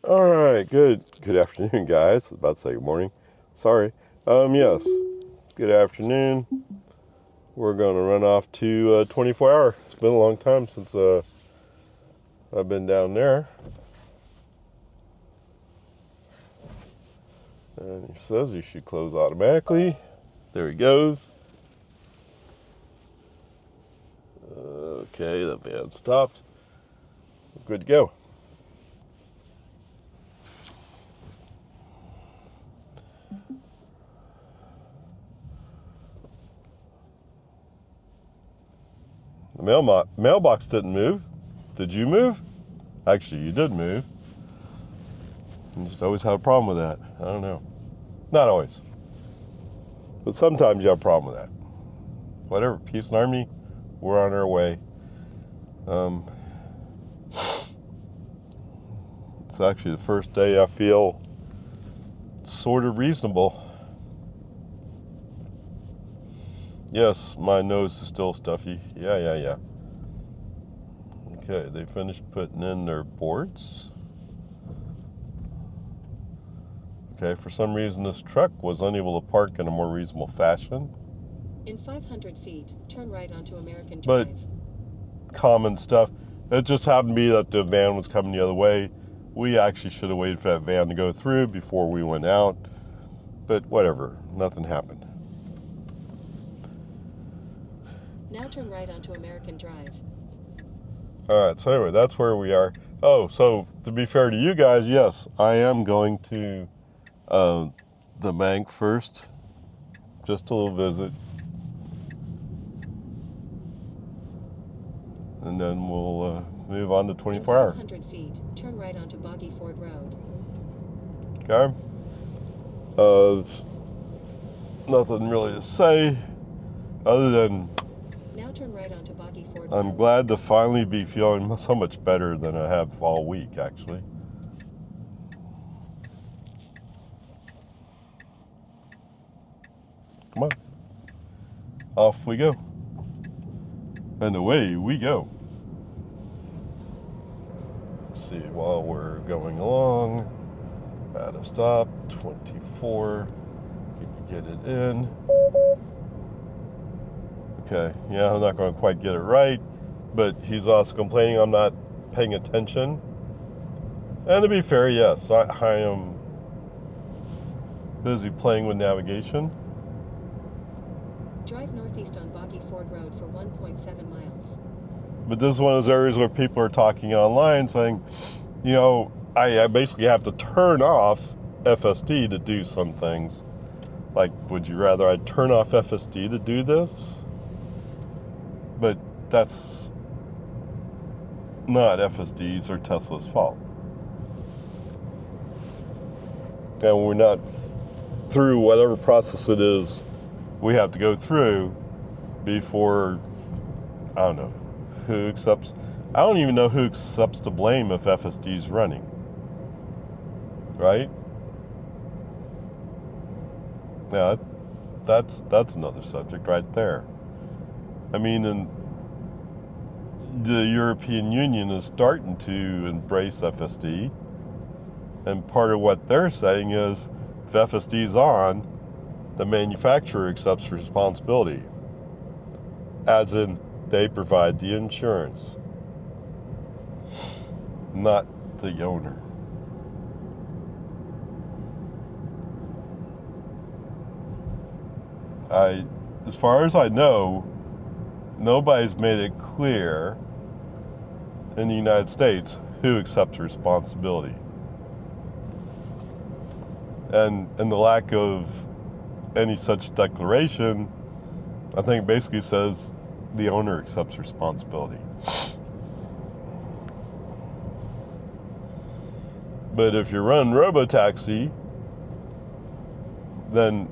All right, good afternoon, guys. I was about to say good morning. Sorry. Yes, good afternoon. We're going to run off to 24 hour. It's been a long time since I've been down there. And he says you should close automatically. There he goes. Okay, the van stopped. Good to go. The mailbox didn't move. Did you move? Actually, you did move. You just always have a problem with that. I don't know. Not always. But sometimes you have a problem with that. Whatever, peace and harmony, we're on our way. It's actually the first day I feel sort of reasonable. Yes, my nose is still stuffy. Yeah. Okay, they finished putting in their boards. Okay, for some reason this truck was unable to park in a more reasonable fashion. In 500 feet, turn right onto American But Drive. common stuff. It just happened to be that the van was coming the other way. We actually should have waited for that van to go through before we went out. But whatever, nothing happened. Now turn right onto American Drive. All right, so anyway, that's where we are. Oh, so to be fair to you guys, yes, I am going to the bank first. Just a little visit. And then we'll move on to 24 hour. In 500 feet, turn right onto Boggy Ford Road. Okay. Nothing really to say other than Now turn right onto Boggy Ford I'm Road. glad to finally be feeling so much better than I have all week, actually. Come on. Off we go. And away we go. Let's see, while we're going along, at a stop, 24. Can you get it in? Okay, yeah, I'm not going to quite get it right, but he's also complaining I'm not paying attention. And to be fair, yes, I am busy playing with navigation. Drive northeast on Boggy Ford Road for 1.7 miles. But this is one of those areas where people are talking online saying, you know, I basically have to turn off FSD to do some things. Like, would you rather I turn off FSD to do this? But that's not FSD's or Tesla's fault. And we're not through whatever process it is we have to go through before, I don't know, who accepts. I don't even know who accepts the blame if FSD is running. Right? Yeah, that's another subject right there. I mean, and the European Union is starting to embrace FSD, and part of what they're saying is if FSD is on, the manufacturer accepts responsibility, as in they provide the insurance, not the owner. As far as I know, nobody's made it clear in the United States who accepts responsibility. And the lack of any such declaration, I think basically says the owner accepts responsibility. But if you run robotaxi, then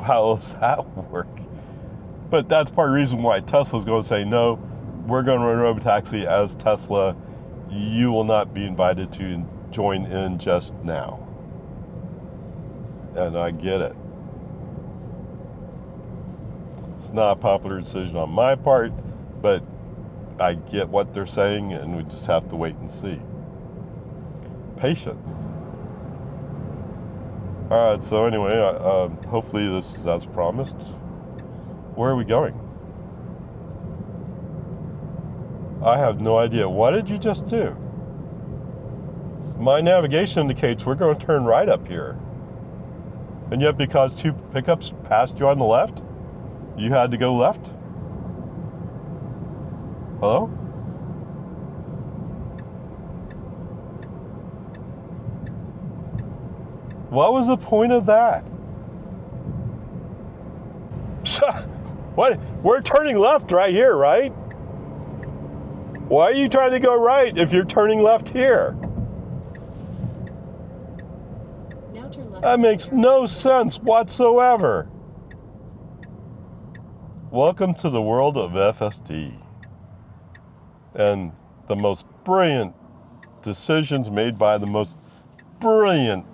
how does that work? But that's part of the reason why Tesla's going to say, no, we're going to run robotaxi as Tesla. You will not be invited to join in just now. And I get it. It's not a popular decision on my part, but I get what they're saying, and we just have to wait and see. patient. All right, so anyway, hopefully this is as promised. Where are we going? I have no idea. What did you just do? My navigation indicates we're going to turn right up here. And yet because two pickups passed you on the left, you had to go left? Hello? What was the point of that? What? We're turning left right here, right? Why are you trying to go right if you're turning left here? Now turn left. That makes no sense whatsoever. Welcome to the world of FSD and the most brilliant decisions made by the most brilliant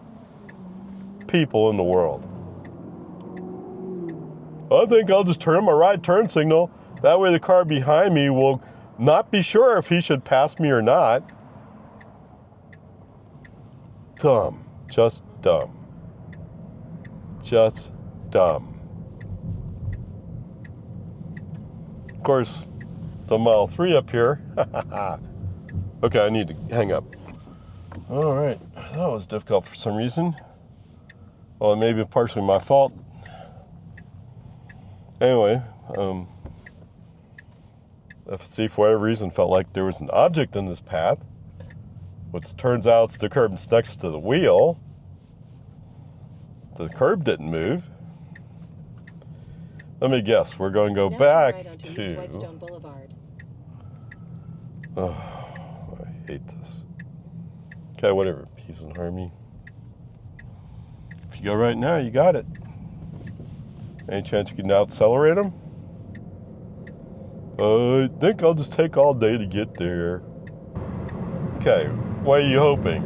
people in the world. I think I'll just turn my right turn signal. That way the car behind me will not be sure if he should pass me or not. Dumb. Just dumb. Just dumb. Of course, the Model 3 up here. Okay, I need to hang up. All right, that was difficult for some reason. Well, it may be partially my fault. Anyway, FSD for whatever reason felt like there was an object in this path, which turns out it's the curb that's next to the wheel. The curb didn't move. Let me guess, we're going to go Now back turn right onto East to... Whitestone Boulevard. Oh, I hate this. Okay, whatever, peace and harmony. If you go right now, you got it. Any chance you can out-accelerate them? I think I'll just take all day to get there. Okay, what are you hoping?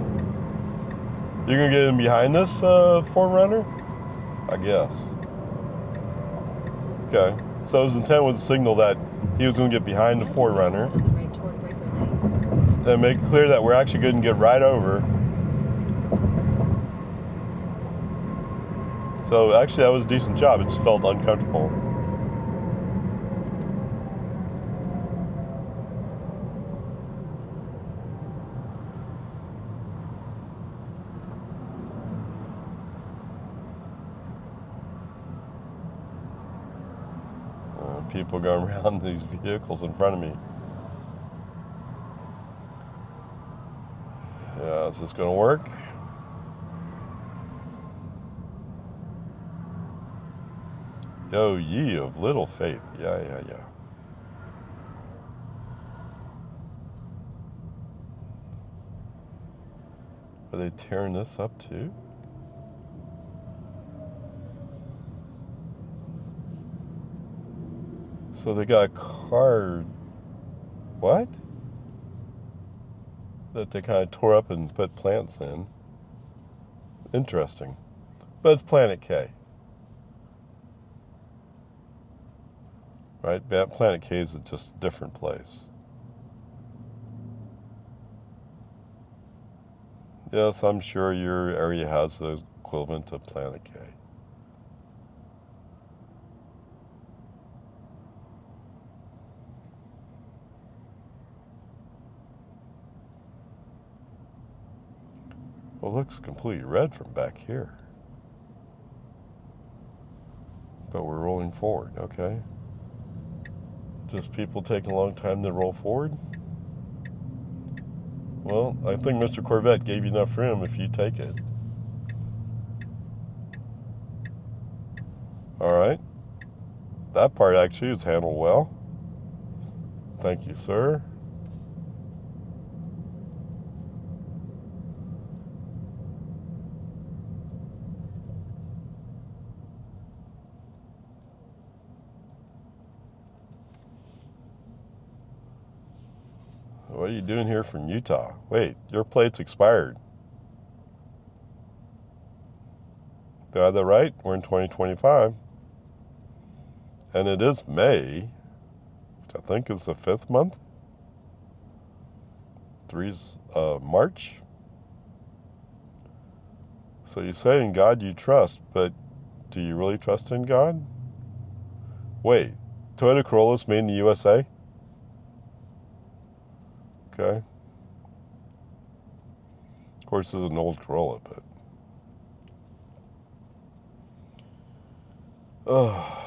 You're gonna get in behind this 4Runner? I guess. Okay, so his intent was to signal that he was gonna get behind the Now take the exit 4Runner on the right toward Breaker Lane. and make it clear that we're actually going to get right over. So actually that was a decent job. It just felt uncomfortable. People going around these vehicles in front of me. Yeah, is this going to work? Yo, ye of little faith. Yeah. Are they tearing this up too? So they got a car, what? That they kind of tore up and put plants in. Interesting. But it's Planet K. Right? Planet K is just a different place. Yes, I'm sure your area has the equivalent of Planet K. Well, it looks completely red from back here. But we're rolling forward, okay? Just people taking a long time to roll forward? Well, I think Mr. Corvette gave you enough room if you take it. All right. That part actually is handled well. Thank you, sir. What are you doing here from Utah? Wait, your plate's expired. Did I have that right? We're in 2025. And it is May, which I think is the 5th month. 3's March. So you say in God you trust, but do you really trust in God? Wait, Toyota Corolla's made in the USA? Okay. Of course, this is an old Corolla, but... Oh.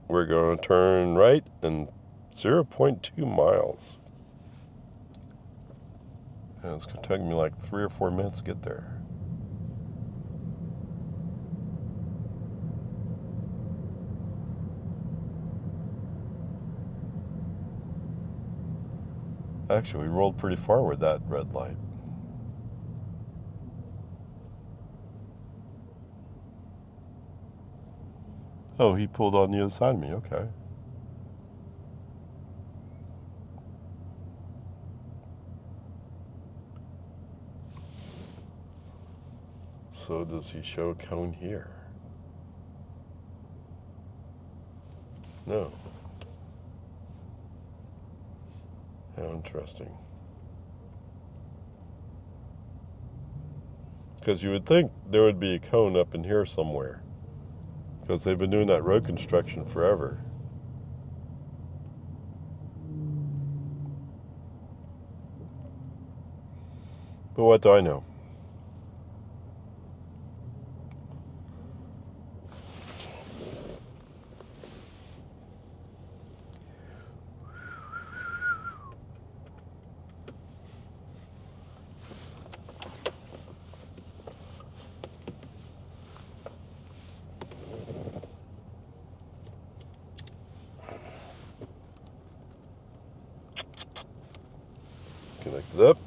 We're going to turn right in 0.2 miles. And it's going to take me like 3 or 4 minutes to get there. Actually, we rolled pretty far with that red light. Oh, he pulled on the other side of me. Okay. So does he show a cone here? No. How interesting. Because you would think there would be a cone up in here somewhere. Because they've been doing that road construction forever. But what do I know? Connect it up.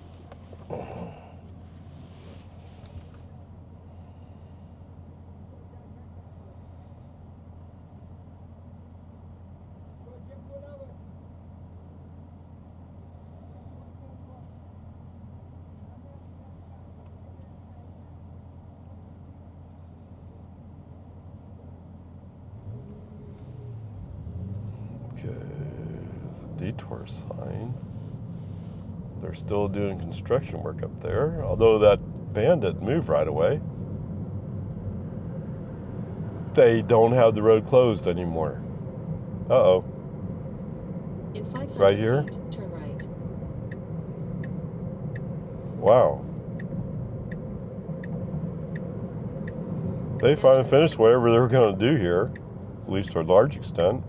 Okay, there's a detour sign. They're still doing construction work up there, although that van didn't move right away. They don't have the road closed anymore. Uh-oh. In 500 Right here? feet, turn right. Wow. They finally finished whatever they were going to do here, at least to a large extent.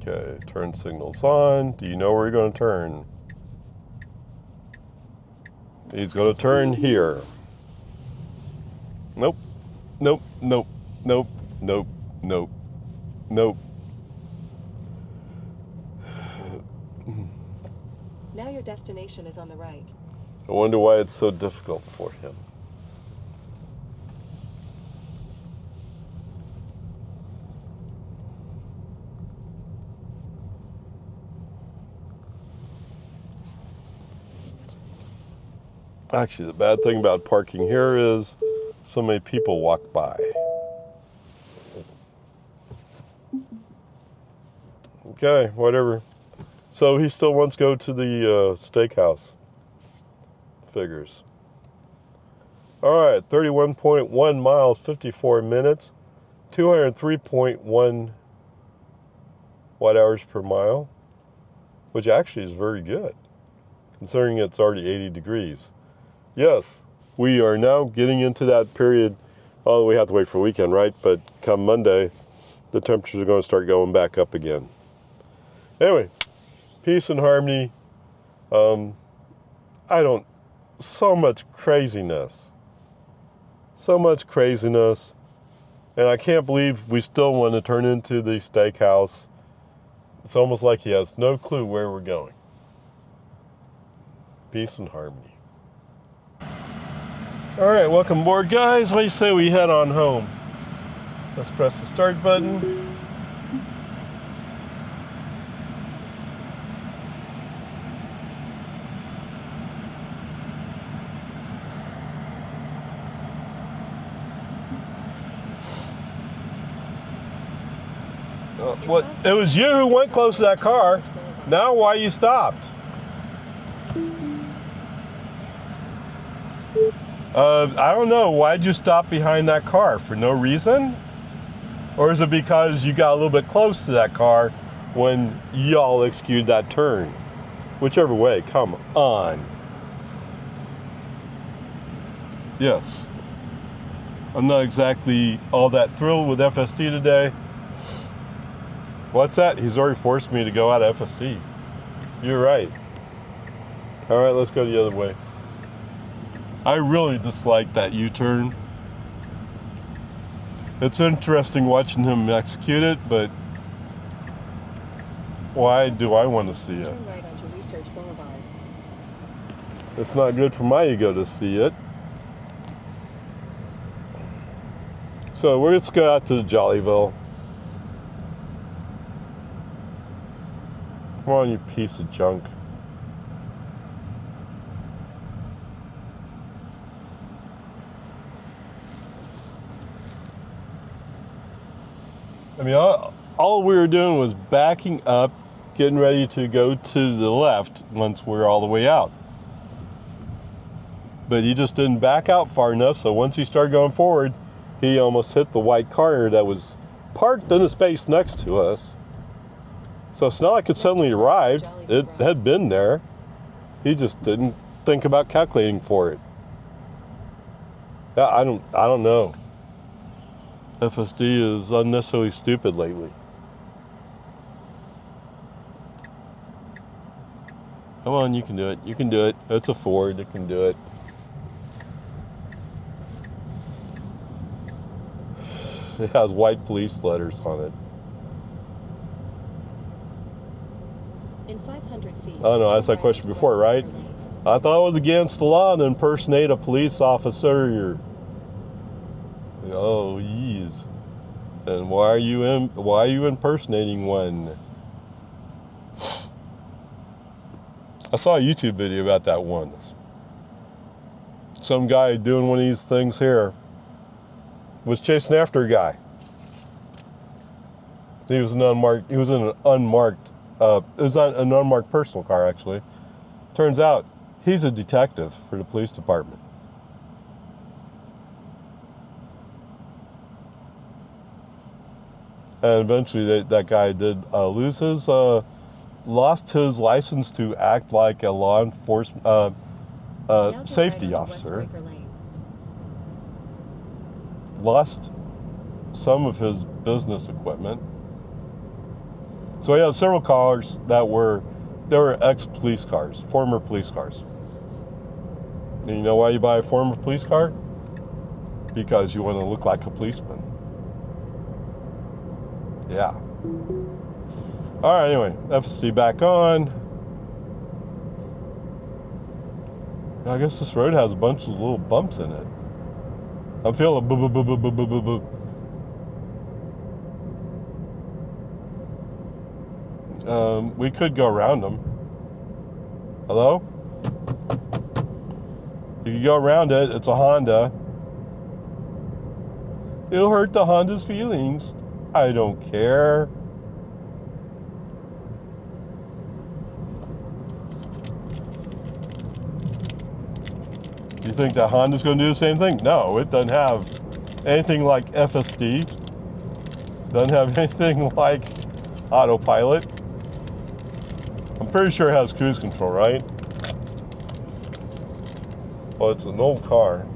Okay, turn signals on. Do you know where you're going to turn? He's going to turn here. Nope, nope, nope, nope, nope, nope, nope. Now your destination is on the right. I wonder why it's so difficult for him. Actually, the bad thing about parking here is so many people walk by. Okay, whatever. So he still wants to go to the steakhouse. Figures. All right, 31.1 miles, 54 minutes, 203.1 watt hours per mile, which actually is very good, considering it's already 80 degrees. Yes, we are now getting into that period. Oh, we have to wait for the weekend, right? But come Monday, the temperatures are going to start going back up again. Anyway, peace and harmony. So much craziness. And I can't believe we still want to turn into the steakhouse. It's almost like he has no clue where we're going. Peace and harmony. All right, welcome aboard, guys. What do you say we head on home? Let's press the start button. What? It was you who went close to that car. Now why you stopped? I don't know. Why'd you stop behind that car? For no reason? Or is it because you got a little bit close to that car when y'all executed that turn? Whichever way, come on. Yes. I'm not exactly all that thrilled with FSD today. What's that? He's already forced me to go out of FSD. You're right. All right, let's go the other way. I really dislike that U-turn. It's interesting watching him execute it, but why do I want to see it? Turn right onto Research Boulevard. It's not good for my ego to see it. So let's go out to Jollyville. Come on, you piece of junk. I mean, all we were doing was backing up, getting ready to go to the left once we're all the way out. But he just didn't back out far enough, so once he started going forward, he almost hit the white car that was parked in the space next to us. So it's not like it suddenly arrived. It had been there. He just didn't think about calculating for it. Yeah, I don't know. FSD is unnecessarily stupid lately. Come on, you can do it. You can do it. It's a Ford. It can do it. It has white police letters on it. In 500 feet. I don't know. I asked that question before, right? I thought it was against the law to impersonate a police officer. Oh, yeez. And why are you impersonating one? I saw a YouTube video about that once. Some guy doing one of these things here was chasing after a guy. He was in an unmarked personal car, actually. Turns out he's a detective for the police department. And eventually that guy did lost his license to act like a law enforcement safety officer. Lost some of his business equipment. So he had several cars that were ex-police cars, former police cars. And you know why you buy a former police car? Because you want to look like a policeman. Yeah. All right, anyway, FSC back on. I guess this road has a bunch of little bumps in it. I'm feeling boo boo boo boo boo boo boo boo. We could go around them. Hello? You can go around it. It's a Honda. It'll hurt the Honda's feelings. I don't care. You think that Honda's going to do the same thing? No, it doesn't have anything like FSD. Doesn't have anything like autopilot. I'm pretty sure it has cruise control, right? Well, it's an old car.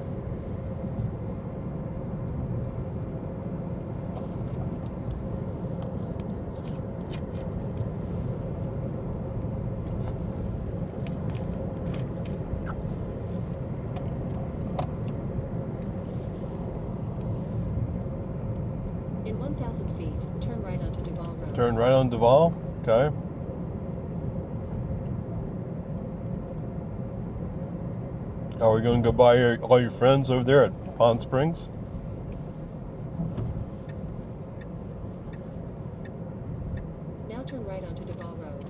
In 1,000 feet, turn right onto Duval Road. Turn right on Duval? Okay. Are we going to go by all your friends over there at Palm Springs? Now turn right onto Duval Road.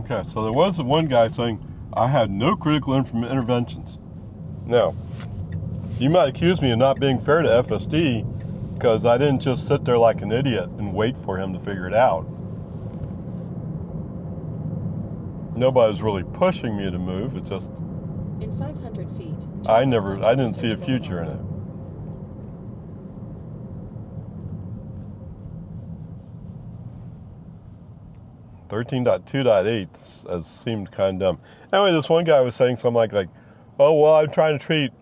Okay, so there was one guy saying, I had no critical interventions. Now, you might accuse me of not being fair to FSD because I didn't just sit there like an idiot and wait for him to figure it out. Nobody was really pushing me to move. It's just In 500 feet. I didn't see a future in it. .2.8 has seemed kind of dumb. Anyway, this one guy was saying something like, oh, well, I'm trying to treat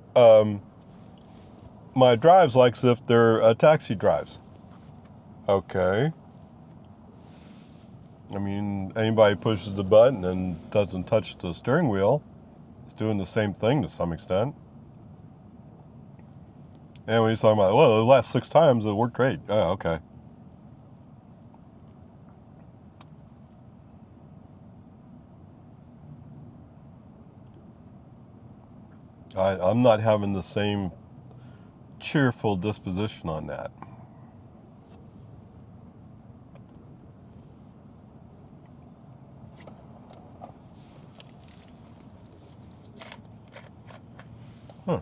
my drives like as if they're taxi drives. Okay. I mean, anybody pushes the button and doesn't touch the steering wheel is doing the same thing to some extent. Anyway, he's talking about, well, the last 6 times it worked great. Oh, okay. I'm not having the same cheerful disposition on that. Huh.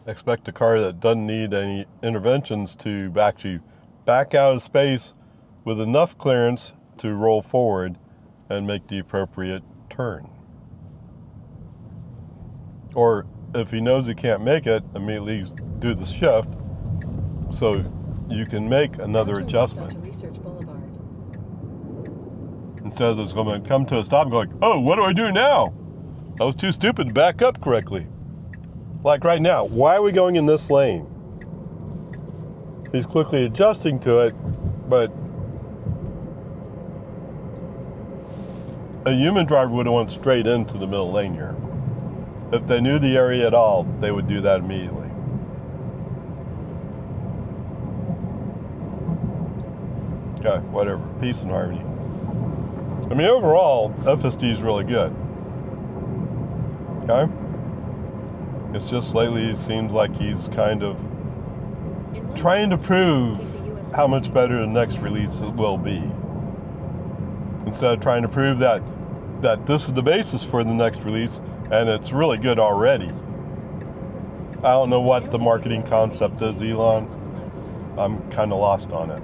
Expect a car that doesn't need any interventions to actually back out of space with enough clearance to roll forward and make the appropriate turn. Or if he knows he can't make it, immediately do the shift so you can make another adjustment. Research Boulevard. Instead of it's going to come to a stop and go like, oh, what do I do now? I was too stupid to back up correctly. Like right now, why are we going in this lane? He's quickly adjusting to it, but a human driver would have went straight into the middle lane here. If they knew the area at all, they would do that immediately. Okay, whatever. Peace and harmony. I mean, overall, FSD is really good. Okay? It's just lately it seems like he's kind of trying to prove how much better the next release will be. Instead of trying to prove that this is the basis for the next release, and it's really good already. I don't know what the marketing concept is, Elon. I'm kind of lost on it.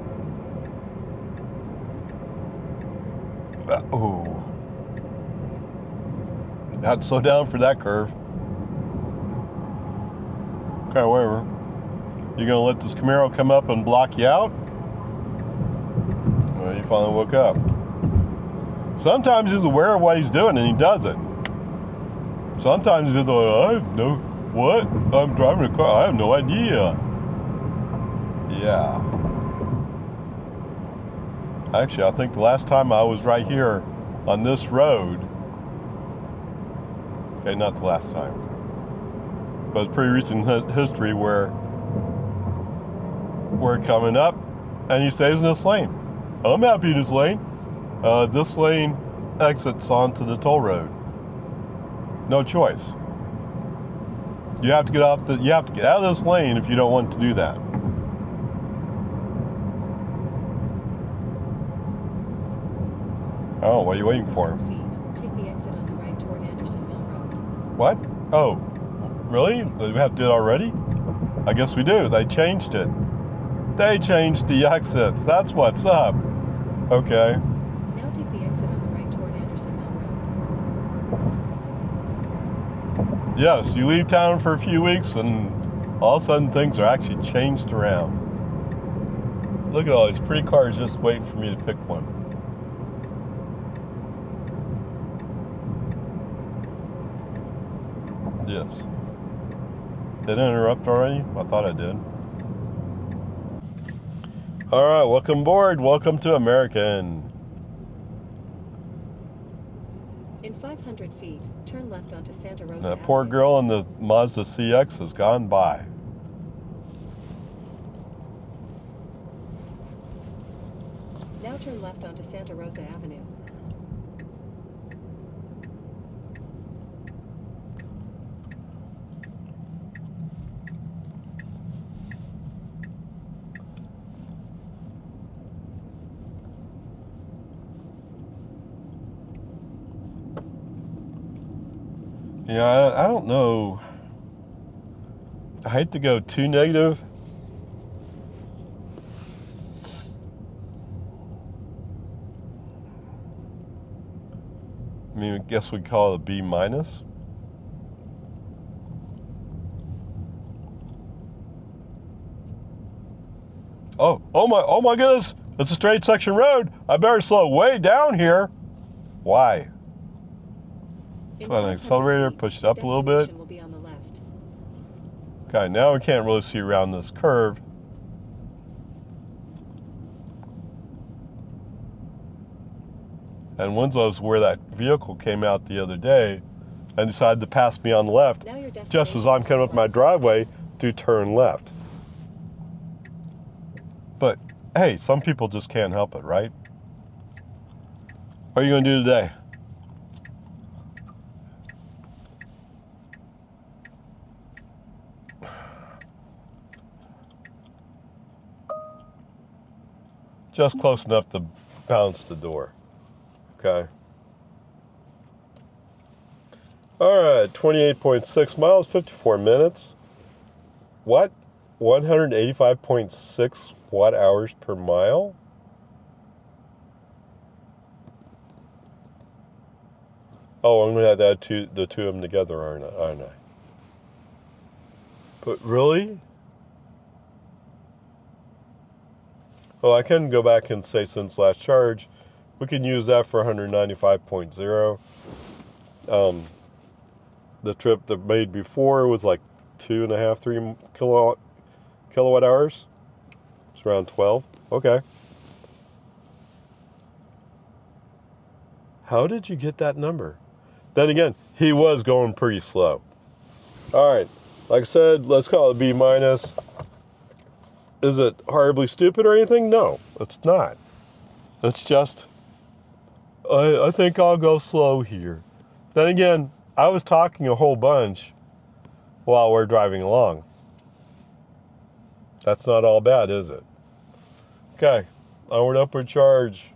Oh. Had to slow down for that curve. Okay, whatever. You gonna let this Camaro come up and block you out? Well, you finally woke up. Sometimes he's aware of what he's doing and he does it. Sometimes he's like, I have no, what? I'm driving a car, I have no idea. Yeah. Actually, I think the last time I was right here on this road, okay, not the last time, but it's pretty recent history where we're coming up and he stays in this lane. I'm happy in this lane. This lane exits onto the toll road. No choice. You have to get out of this lane if you don't want to do that. Oh, what are you waiting for? Take the exit on the right toward Andersonville Road. What? Oh, really? We have to do it already? I guess we do. They changed it. They changed the exits. That's what's up. Okay. Now take the exit on the right toward Andersonville Road. Yes, you leave town for a few weeks and all of a sudden things are actually changed around. Look at all these pretty cars just waiting for me to pick one. Yes. Did I interrupt already? I thought I did. All right, welcome aboard. Welcome to American. In 500 feet, turn left onto Santa Rosa That poor Avenue. girl in the Mazda CX has gone by. Now turn left onto Santa Rosa Avenue. Yeah, I don't know. I hate to go too negative. I mean, I guess we'd call it a B minus. Oh my goodness! It's a straight section road. I better slow way down here. Why? In Put an 500 accelerator, feet, push it your up a little bit. destination will be on the left. Okay, now we can't really see around this curve. And Winslow's where that vehicle came out the other day and decided to pass me on the left Now your just destination as I'm is coming on up the my left. driveway to turn left. But hey, some people just can't help it, right? What are you going to do today? Just close enough to bounce the door. Okay. All right, 28.6 miles, 54 minutes. What? 185.6 watt hours per mile? Oh, I'm going to add the two of them together, aren't I? But really? Well, I can go back and say since last charge, we can use that for 195.0. The trip that made before was like 2.5, 3 kilowatt hours. It's around 12. Okay. How did you get that number? Then again, he was going pretty slow. All right. Like I said, let's call it B minus. Is it horribly stupid or anything? No, it's not. It's just, I think I'll go slow here. Then again, I was talking a whole bunch while we're driving along. That's not all bad, is it? Okay, onward, upward charge.